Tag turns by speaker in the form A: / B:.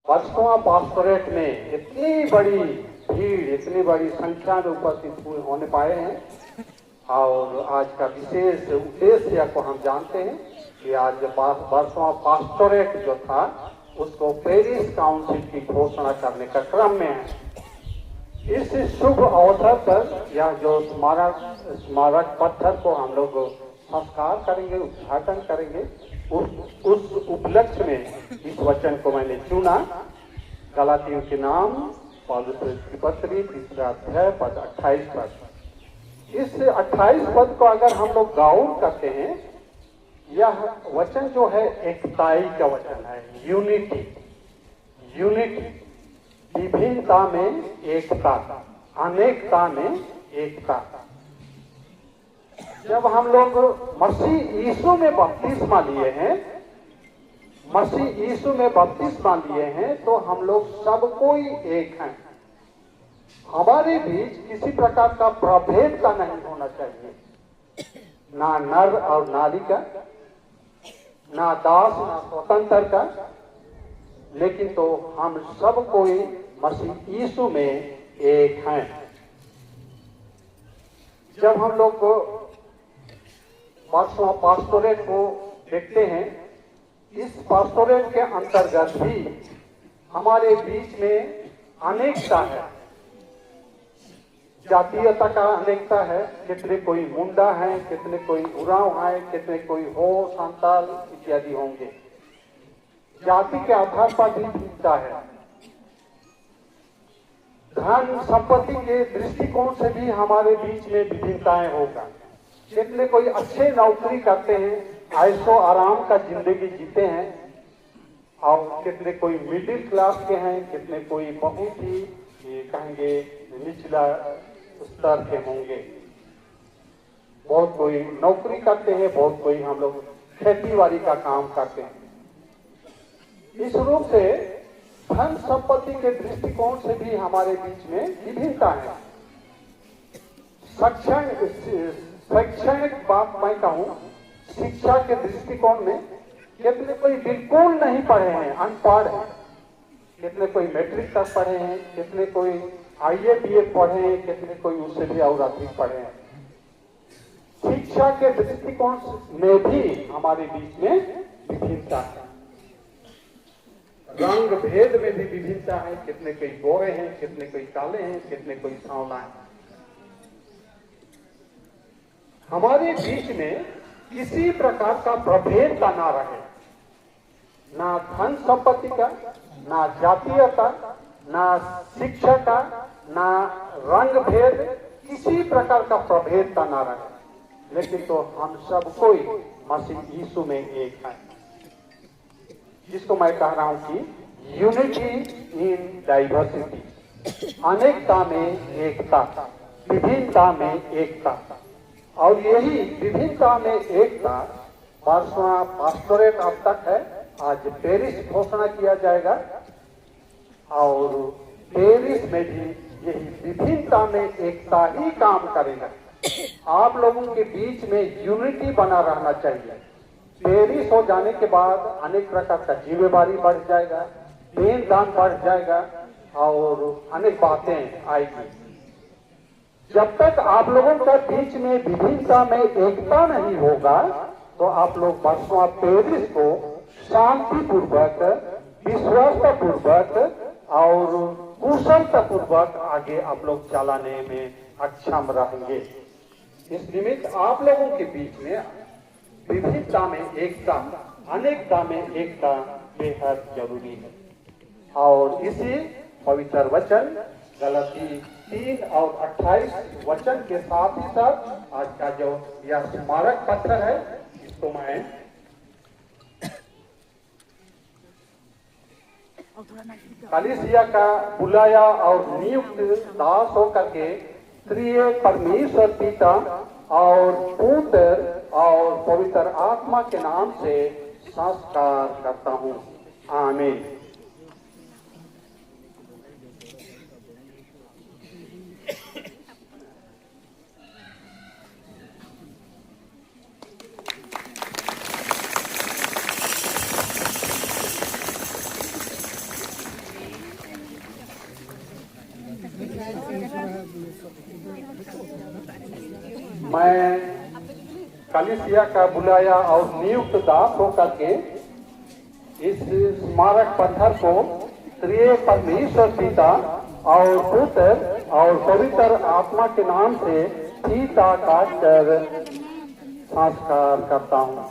A: वर्सोवा पास्टोरेट में इतनी बड़ी भीड़, इतनी बड़ी संख्या में उपस्थित होने पाए हैं। और आज का विशेष उद्देश्य को हम जानते हैं कि आज वर्सोवा पास्टोरेट जो था उसको पेरिस काउंसिल की घोषणा करने का क्रम में है। इस शुभ अवसर पर यह जो स्मारक पत्थर को हम लोग संस्कार करेंगे, उद्घाटन करेंगे, उस उपलक्ष्य में इस वचन को मैंने चुना। गलातियों के नाम पौलुस की पत्री 3 अध्याय पद 28 पद। इस 28 पद को अगर हम लोग गौर करते हैं, यह वचन जो है एकताई का वचन है, यूनिटी। विभिन्नता में एकता, अनेकता में एकता। जब हम लोग मसीह यीशु में बपतिस्मा लिए हैं, तो हम लोग सब कोई एक हैं। हमारे बीच किसी प्रकार का प्रभेद का नहीं होना चाहिए, ना नर और नारी का, ना दास ना स्वतंत्र का, लेकिन तो हम सब कोई मसीह यीशु में एक हैं। जब हम लोग वर्सोवा पास्टोरेट को देखते हैं, इस पास्टोरेट के अंतर्गत भी हमारे बीच में अनेकता है, जातीयता का अनेकता है। कितने कोई मुंडा है, कितने कोई उरांव है, कितने कोई हो संताल इत्यादि होंगे। जाति के आधार पर भी भिन्नता है। धन संपत्ति के दृष्टिकोण से भी हमारे बीच में विभिन्नताएं होगा। कितने कोई अच्छे नौकरी करते हैं, ऐशो आराम का जिंदगी जीते हैं, और कितने कोई मिडिल क्लास के हैं, कितने कोई बहुत ही कहेंगे निचला स्तर के होंगे। बहुत कोई नौकरी करते हैं, बहुत कोई हम लोग खेती बाड़ी का काम करते हैं। इस रूप से धन संपत्ति के दृष्टिकोण से भी हमारे बीच में विभिन्नता है। शैक्षणिक बात मैं कहूँ, शिक्षा के दृष्टिकोण में कितने कोई बिल्कुल नहीं पढ़े हैं, अनपढ़ हैं। कितने कोई मैट्रिक तक पढ़े हैं, कितने कोई IA BA पढ़े हैं, कितने कोई उससे भी और अधिक पढ़े हैं। शिक्षा के दृष्टिकोण में भी हमारे बीच में विभिन्नता है। रंग भेद में भी विभिन्नता है। कितने कोई गोरे हैं, कितने कोई काले हैं, कितने कोई सांवला है। हमारे बीच में किसी प्रकार का प्रभेदता ना रहे, ना धन संपत्ति का, ना जातीयता, ना शिक्षा का, ना रंग भेद, किसी प्रकार का प्रभेदता ना रहे, लेकिन तो हम सब कोई मसीह यीशु में एक है। जिसको मैं कह रहा हूं कि यूनिटी इन डाइवर्सिटी, अनेकता में एकता, विभिन्नता में एकता। और यही विभिन्नता में एकता वर्सोवा पास्टोरेट अब तक है। आज पेरिस घोषणा किया जाएगा, और पेरिस में भी यही विभिन्नता में एकता ही काम करेगा। आप लोगों के बीच में यूनिटी बना रहना चाहिए। पेरिस हो जाने के बाद अनेक प्रकार का जिम्मेवारी बढ़ जाएगा, देन दान बढ़ जाएगा, और अनेक बातें आएगी। जब तक आप लोगों के बीच में विभिन्नता में एकता नहीं होगा, तो आप लोग वर्सोवा पेरिस को शांतिपूर्वक, विश्वासपूर्वक और कुशलतापूर्वक आगे आप लोग चलाने में अक्षम रहेंगे। इस निमित्त आप लोगों के बीच में विभिन्नता में एकता, अनेकता में एकता बेहद जरूरी है। और इसी पवित्र वचन गलाती 3 और 28 वचन के साथ ही साथ आज का जो यह स्मारक पत्थर है, इसको मैं कलीसिया का बुलाया और नियुक्त दास होकर के त्रिय परमेश्वर पिता और पुत्र और पवित्र आत्मा के नाम से संस्कार करता हूँ। आमीन। मैं कलिसिया का बुलाया और नियुक्त दास होकर के इस स्मारक पत्थर को त्रिएक परमेश्वर पिता और पुत्र और पवित्र आत्मा के नाम से सीता काट कर संस्कार करता हूँ।